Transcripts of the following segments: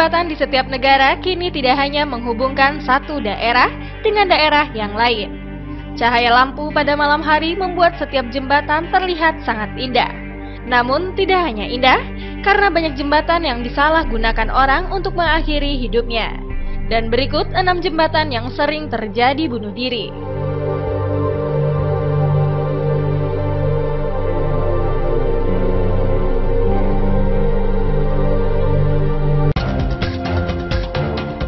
Jembatan di setiap negara kini tidak hanya menghubungkan satu daerah dengan daerah yang lain. Cahaya lampu pada malam hari membuat setiap jembatan terlihat sangat indah. Namun tidak hanya indah, karena banyak jembatan yang disalahgunakan orang untuk mengakhiri hidupnya. Dan berikut 6 jembatan yang sering terjadi bunuh diri.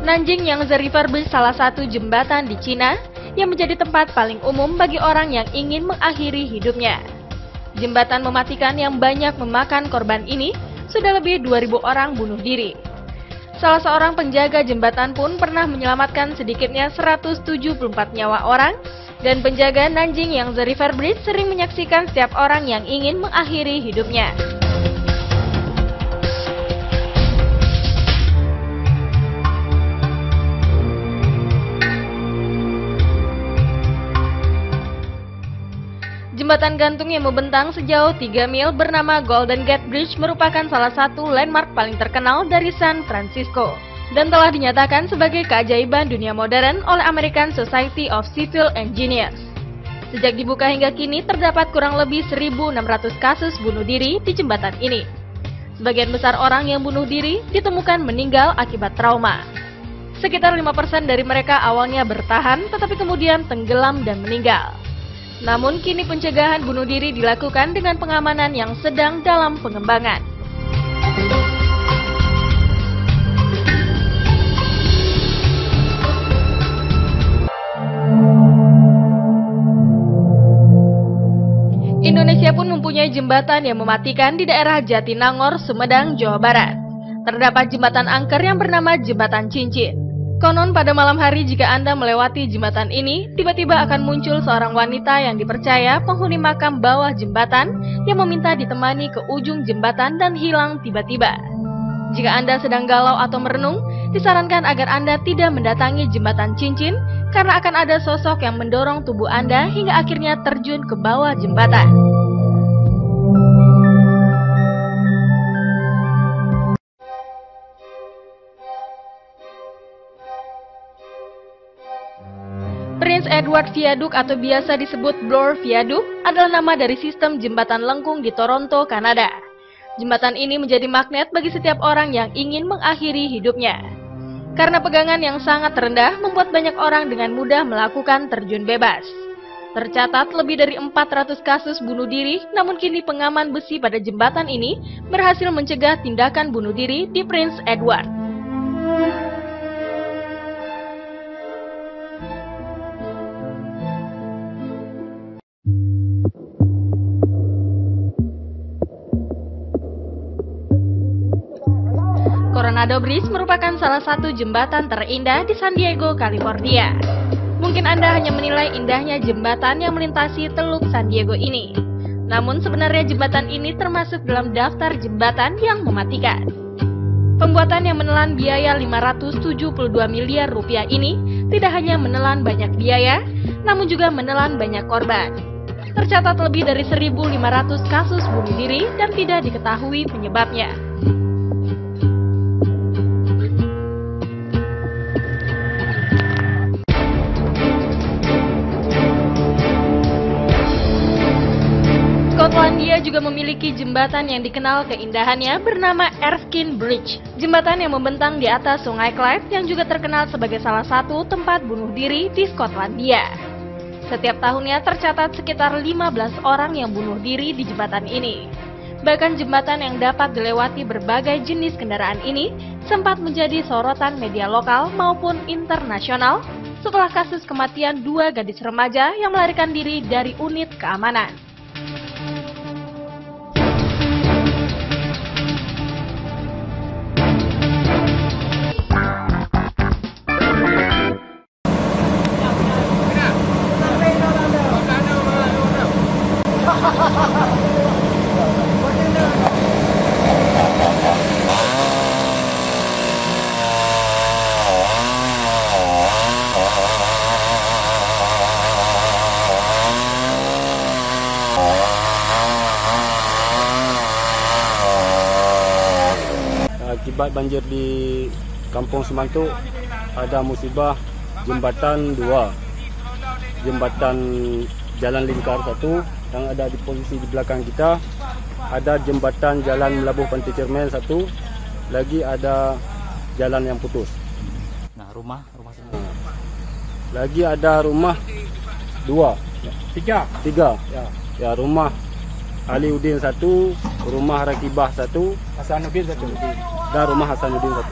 Nanjing Yangtze River Bridge salah satu jembatan di Cina yang menjadi tempat paling umum bagi orang yang ingin mengakhiri hidupnya. Jembatan mematikan yang banyak memakan korban ini sudah lebih 2.000 orang bunuh diri. Salah seorang penjaga jembatan pun pernah menyelamatkan sedikitnya 174 nyawa orang, dan penjaga Nanjing Yangtze River Bridge sering menyaksikan setiap orang yang ingin mengakhiri hidupnya. Jembatan gantung yang membentang sejauh 3 mil bernama Golden Gate Bridge merupakan salah satu landmark paling terkenal dari San Francisco dan telah dinyatakan sebagai keajaiban dunia modern oleh American Society of Civil Engineers. Sejak dibuka hingga kini terdapat kurang lebih 1.600 kasus bunuh diri di jembatan ini. Sebagian besar orang yang bunuh diri ditemukan meninggal akibat trauma. Sekitar 5% dari mereka awalnya bertahan tetapi kemudian tenggelam dan meninggal. Namun kini pencegahan bunuh diri dilakukan dengan pengamanan yang sedang dalam pengembangan. Indonesia pun mempunyai jembatan yang mematikan di daerah Jatinangor, Sumedang, Jawa Barat. Terdapat jembatan angker yang bernama Jembatan Cincin. Konon pada malam hari jika Anda melewati jembatan ini, tiba-tiba akan muncul seorang wanita yang dipercaya penghuni makam bawah jembatan yang meminta ditemani ke ujung jembatan dan hilang tiba-tiba. Jika Anda sedang galau atau merenung, disarankan agar Anda tidak mendatangi jembatan cincin karena akan ada sosok yang mendorong tubuh Anda hingga akhirnya terjun ke bawah jembatan. Prince Edward Viaduct atau biasa disebut Bloor Viaduct adalah nama dari sistem jembatan lengkung di Toronto, Kanada. Jembatan ini menjadi magnet bagi setiap orang yang ingin mengakhiri hidupnya. Karena pegangan yang sangat rendah membuat banyak orang dengan mudah melakukan terjun bebas. Tercatat lebih dari 400 kasus bunuh diri, namun kini pengaman besi pada jembatan ini berhasil mencegah tindakan bunuh diri di Prince Edward. Coronado Bridge merupakan salah satu jembatan terindah di San Diego, California. Mungkin Anda hanya menilai indahnya jembatan yang melintasi Teluk San Diego ini. Namun sebenarnya jembatan ini termasuk dalam daftar jembatan yang mematikan. Pembuatan yang menelan biaya 572 miliar rupiah ini tidak hanya menelan banyak biaya, namun juga menelan banyak korban. Tercatat lebih dari 1.500 kasus bunuh diri dan tidak diketahui penyebabnya. Skotlandia juga memiliki jembatan yang dikenal keindahannya bernama Erskine Bridge. Jembatan yang membentang di atas Sungai Clyde yang juga terkenal sebagai salah satu tempat bunuh diri di Skotlandia. Setiap tahunnya tercatat sekitar 15 orang yang bunuh diri di jembatan ini. Bahkan jembatan yang dapat dilewati berbagai jenis kendaraan ini sempat menjadi sorotan media lokal maupun internasional setelah kasus kematian 2 gadis remaja yang melarikan diri dari unit keamanan. akibat banjir di Kampung Semantuk ada musibah jembatan 2, jembatan Jalan Lingkar 1 yang ada di posisi di belakang kita, ada jembatan Jalan Melabuh Pantai Cermin 1, lagi ada jalan yang putus. Nah, rumah sendiri. Lagi ada rumah 2, 3 ya, rumah Aliuddin 1, rumah Rakibah 1, Hasanuddin 1, dan rumah Hasanuddin 1.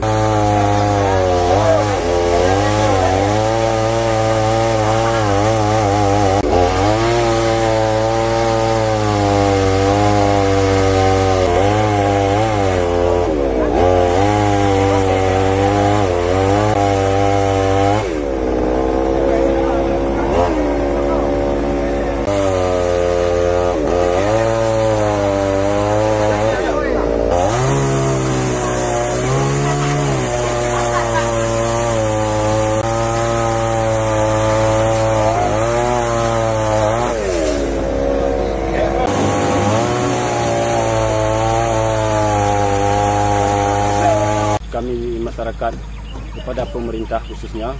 Kami masyarakat kepada pemerintah khususnya,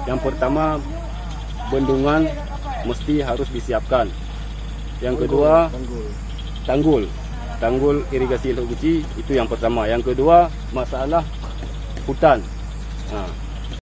yang pertama bendungan mesti harus disiapkan. Yang kedua tanggul irigasi Teluk Guci, itu yang pertama. Yang kedua masalah hutan.